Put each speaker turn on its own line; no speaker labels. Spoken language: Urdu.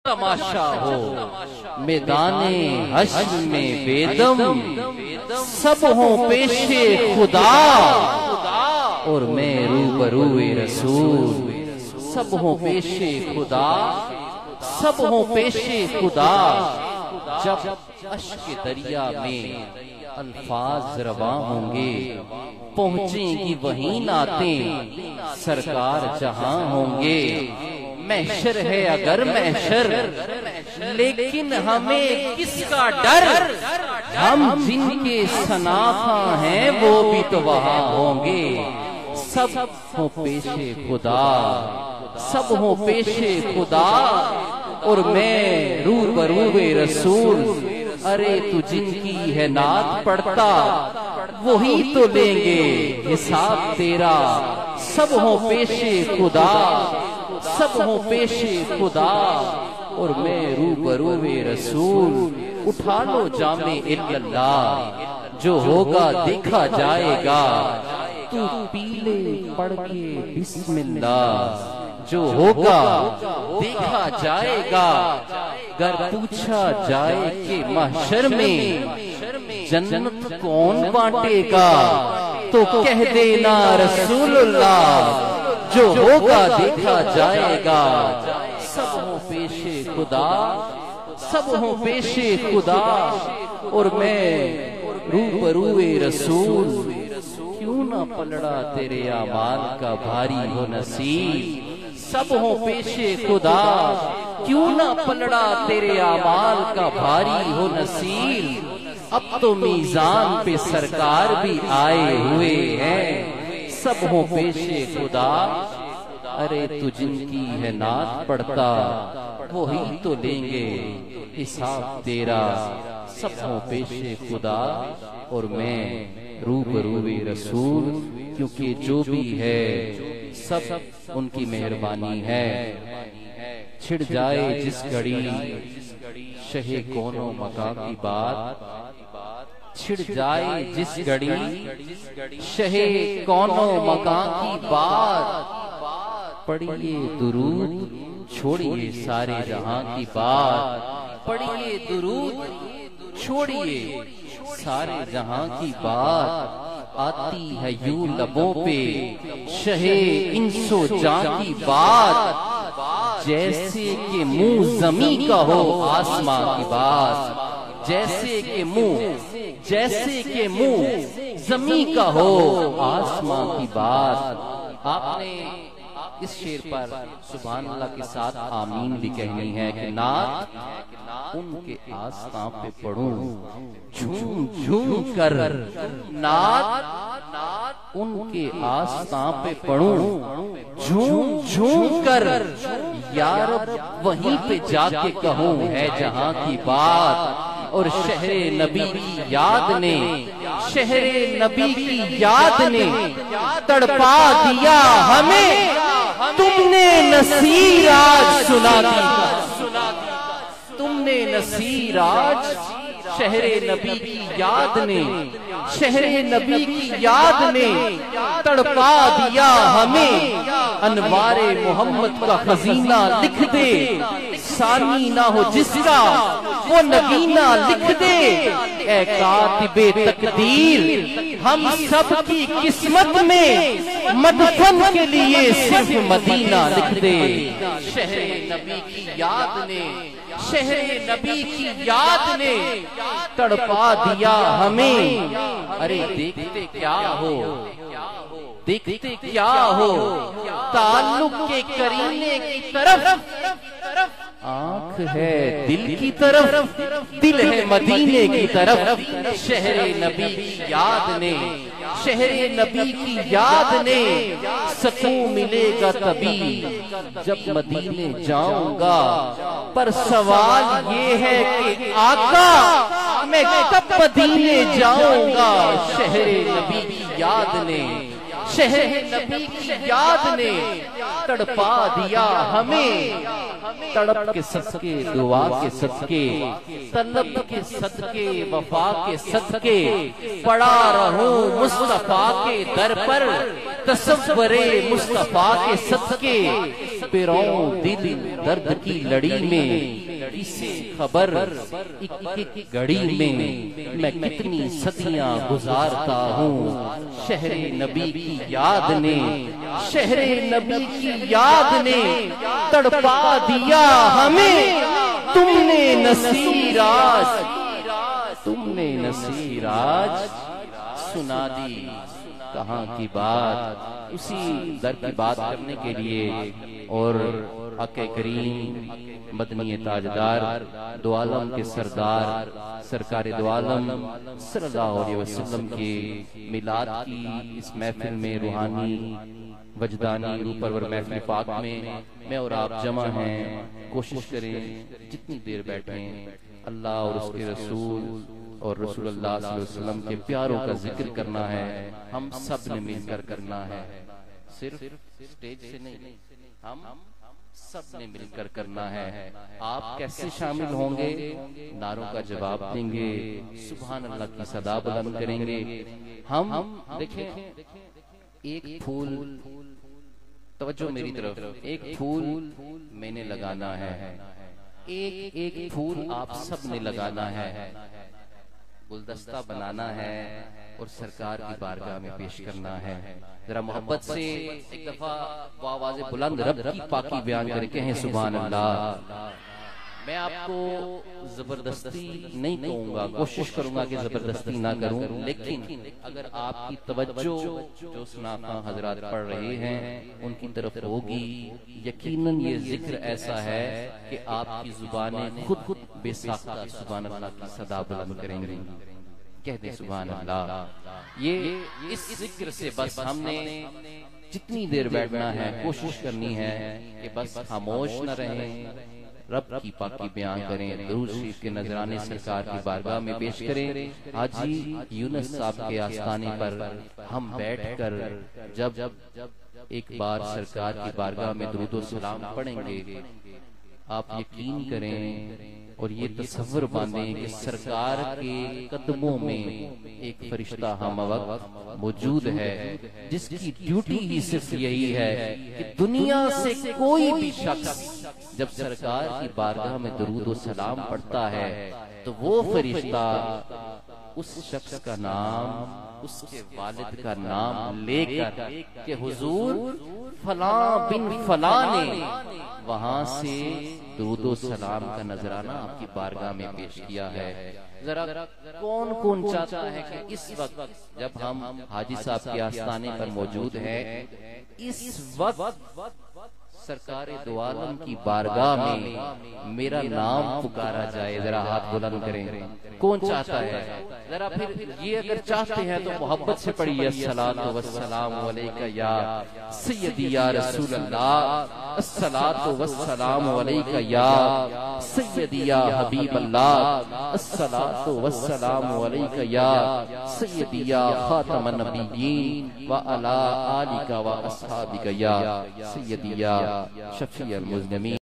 تماشا ہو میدان حشر میں بیدم، سب ہوں پیش خدا اور میں روبروئے رسول۔ سب ہوں پیش خدا، سب ہوں پیش خدا، جب اشک دریا میں الفاظ رواں ہوں گے، پہنچیں گی وہیں نعتیں سرکار جہاں ہوں گے۔ محشر ہے اگر محشر، لیکن ہمیں کس کا ڈر، ہم جن کے شناخواں ہیں وہ بھی تو وہاں ہوں گے۔ سب ہوں پیش خدا، سب ہوں پیش خدا اور میں روبروئے رسول۔ ارے تو جن کی ہے نعت پڑھتا وہی تو لیں گے حساب تیرا۔ سب ہوں پیش خدا، سب ہوں پیش خدا اور میں روبروئے رسول۔ اٹھا لو جام اللہ، جو ہوگا دیکھا جائے گا، تو پی لے پڑھ کے بسم اللہ۔ جو ہوگا دیکھا جائے گا، گر پوچھا جائے کہ محشر میں جنت کون بانٹے گا، تو کہہ دینا رسول اللہ، جو ہوگا دیکھا جائے گا۔ سب ہوں پیش خدا، سب ہوں پیش خدا اور میں روبروئے رسول۔ کیوں نہ پلڑا تیرے اعمال کا بھاری ہو نصیب، سب ہوں پیش خدا۔ کیوں نہ پلڑا تیرے اعمال کا بھاری ہو نصیب، اب تو میزان پہ سرکار بھی آئے ہوئے ہیں۔ سب ہوں پیش خدا، ارے تو جن کی ہے نعت پڑھتا وہی تو لیں گے حساب تیرا۔ سب ہوں پیش خدا اور میں روبروئے رسول، کیونکہ جو بھی ہے سب ان کی مہربانی ہے۔ چھڑ جائے جس گھڑی شہ کون و مکان کی بات، چھڑ جائے جس گھڑی شہ کون و مکان کی بات، پڑھیے درود چھوڑیے سارے جہاں کی بات، پڑھیے درود چھوڑیے سارے جہاں کی بات۔ آتی ہے یوں لبوں پہ شہ انس و جاں کی بات، جیسے کہ منہ زمیں کا ہو آسماں کی بات، جیسے کہ منہ زمیں کا ہو آسماں کی بات۔ آپ نے اس شعر پر سبحان اللہ کے ساتھ آمین بھی کہنی ہے کہ نعت ان کے آستاں پہ پڑھوں جھوم جھوم کر، نعت ان کے آستاں پہ پڑھوں جھوم جھوم کر، یا رب وہیں پہ جا کے کہوں ہے جہاں کی بات۔ اور شہر نبی کی یاد نے، شہر نبی کی یاد نے تڑپا دیا ہمیں، تم نے نصیر آج سنا دی، تم نے نصیر آج شہر نبی کی یاد نے، شہر نبی کی یاد نے تڑپا دیا ہمیں۔ انوار محمد کا خزینہ لکھ دے، ثانی نہ ہو جس کا وہ نگینہ لکھ دے۔ اے کاتب تقدیر ہم سب کی قسمت میں مدفن کے لیے صرف مدینہ لکھ دے۔ شہر نبی کی یاد نے، شہر نبی کی یاد نے تڑپا دیا ہمیں۔ ارے دیکھتے کیا ہو، دیکھتے کیا ہو، تعلق کے کرینے کی طرف آنکھ ہے دل کی طرف، دل ہے مدینے کی طرف۔ شہر نبی کی یاد نے، شہر نبی کی یاد نے سکون ملے گا تبھی جب مدینے جاؤں گا۔ پر سوال یہ ہے کہ آقا میں کب مدینے جاؤں گا۔ شہر نبی کی یاد نے، شہر نبی کی یاد نے تڑپا دیا ہمیں۔ تڑپ کے صدقے، دعا کے صدقے، طلب کے صدقے، وفا کے صدقے پڑا رہوں مصطفیٰ کے در پر، تصور مصطفیٰ کے صدقے پہ رہوں دل درد کی لڑی میں، کسے خبر ایک ایک گھڑی میں کتنی صدیاں گزارتا ہوں، شہر نبی کی یاد نے، شہر نبی کی یاد نے تڑپا دیا ہمیں، تم نے نصیر آج، تم نے نصیر آج سنا دی کہاں کی بات، اسی در کی بات کرنے کے لیے اور آقا کریم مدنی تاجدار دو عالم کے سردار سرکار دو عالم صلی اللہ علیہ وسلم کے میلاد کی اس محفل میں، روحانی وجدانی روح پرور محفل پاک میں اور آپ جمع ہیں، کوشش کریں جتنی دیر بیٹھیں اللہ اور اس کے رسول اور رسول اللہ صلی اللہ علیہ وسلم کے پیاروں کا ذکر کرنا ہے، ہم سب نے مل کر کرنا ہے، صرف سٹیج سے نہیں، ہم سب نے مل کر کرنا ہے۔ آپ کیسے شامل ہوں گے؟ نعروں کا جواب دیں گے، سبحان اللہ کی صدا بلند کریں گے۔ ہم دیکھیں ایک پھول، توجہ میری طرف، ایک پھول میں نے لگانا ہے، ایک ایک پھول آپ سب نے لگانا ہے، گلدستہ بنانا ہے اور سرکار کی بارگاہ میں پیش کرنا ہے۔ ذرا محبت سے ایک دفعہ وہ آواز بلند رب کی پاکی بیان کر کے ہیں سبحان اللہ۔ میں آپ کو زبردستی نہیں کہوں گا، کوشش کروں گا کہ زبردستی نہ کروں، لیکن اگر آپ کی توجہ جو سناتا حضرات پڑھ رہے ہیں ان کی طرف ہوگی، یقیناً یہ ذکر ایسا ہے کہ آپ کی زبانیں خود بے ساختہ سبحان اللہ کی صدا بلند کریں گی، کہہ دیں سبحان اللہ۔ یہ اس ذکر سے بس ہم نے جتنی دیر بیٹھنا ہے کوشش کرنی ہے کہ بس خاموش نہ رہیں، رب کی پاکی بیان کریں، درود شریف کے نذرانے سرکار کی بارگاہ میں پیش کریں۔ حاجی یونس صاحب کے آستانے پر ہم بیٹھ کر جب ایک بار سرکار کی بارگاہ میں درود و سلام پڑھیں گے، آپ یقین کریں اور یہ تصور باندھیں کہ سرکار کے قدموں میں ایک فرشتہ ہم وقت موجود ہے جس کی ڈیوٹی ہی صرف یہی ہے کہ دنیا سے کوئی بھی شخص جب سرکار کی بارگاہ میں درود و سلام پڑھتا ہے تو وہ فرشتہ اس شخص کا نام، اس کے والد کا نام لے کر کہ حضور فلاں بن فلاں نے وہاں سے درود و سلام کا نذرانہ آپ کی بارگاہ میں پیش کیا ہے۔ ذرا کون چاہتا ہے کہ اس وقت جب ہم حاجی صاحب کے آستانے پر موجود ہیں، اس وقت سرکار دو عالم کی بارگاہ میں میرا نام پکارا جائے؟ ذرا ہاتھ بلند کریں، کون چاہتا ہے؟ ذرا پھر یہ اگر چاہتے ہیں تو محبت سے پڑھیے، الصلاۃ والسلام علیکہ یا سیدی یا رسول اللہ، الصلاۃ والسلام علیکہ یا سیدی یا حبیب اللہ، الصلاۃ والسلام علیکہ یا سیدی یا خاتم النبیین وعلی آلکہ واصحابکہ یا سیدی یا شفیع المذنبین۔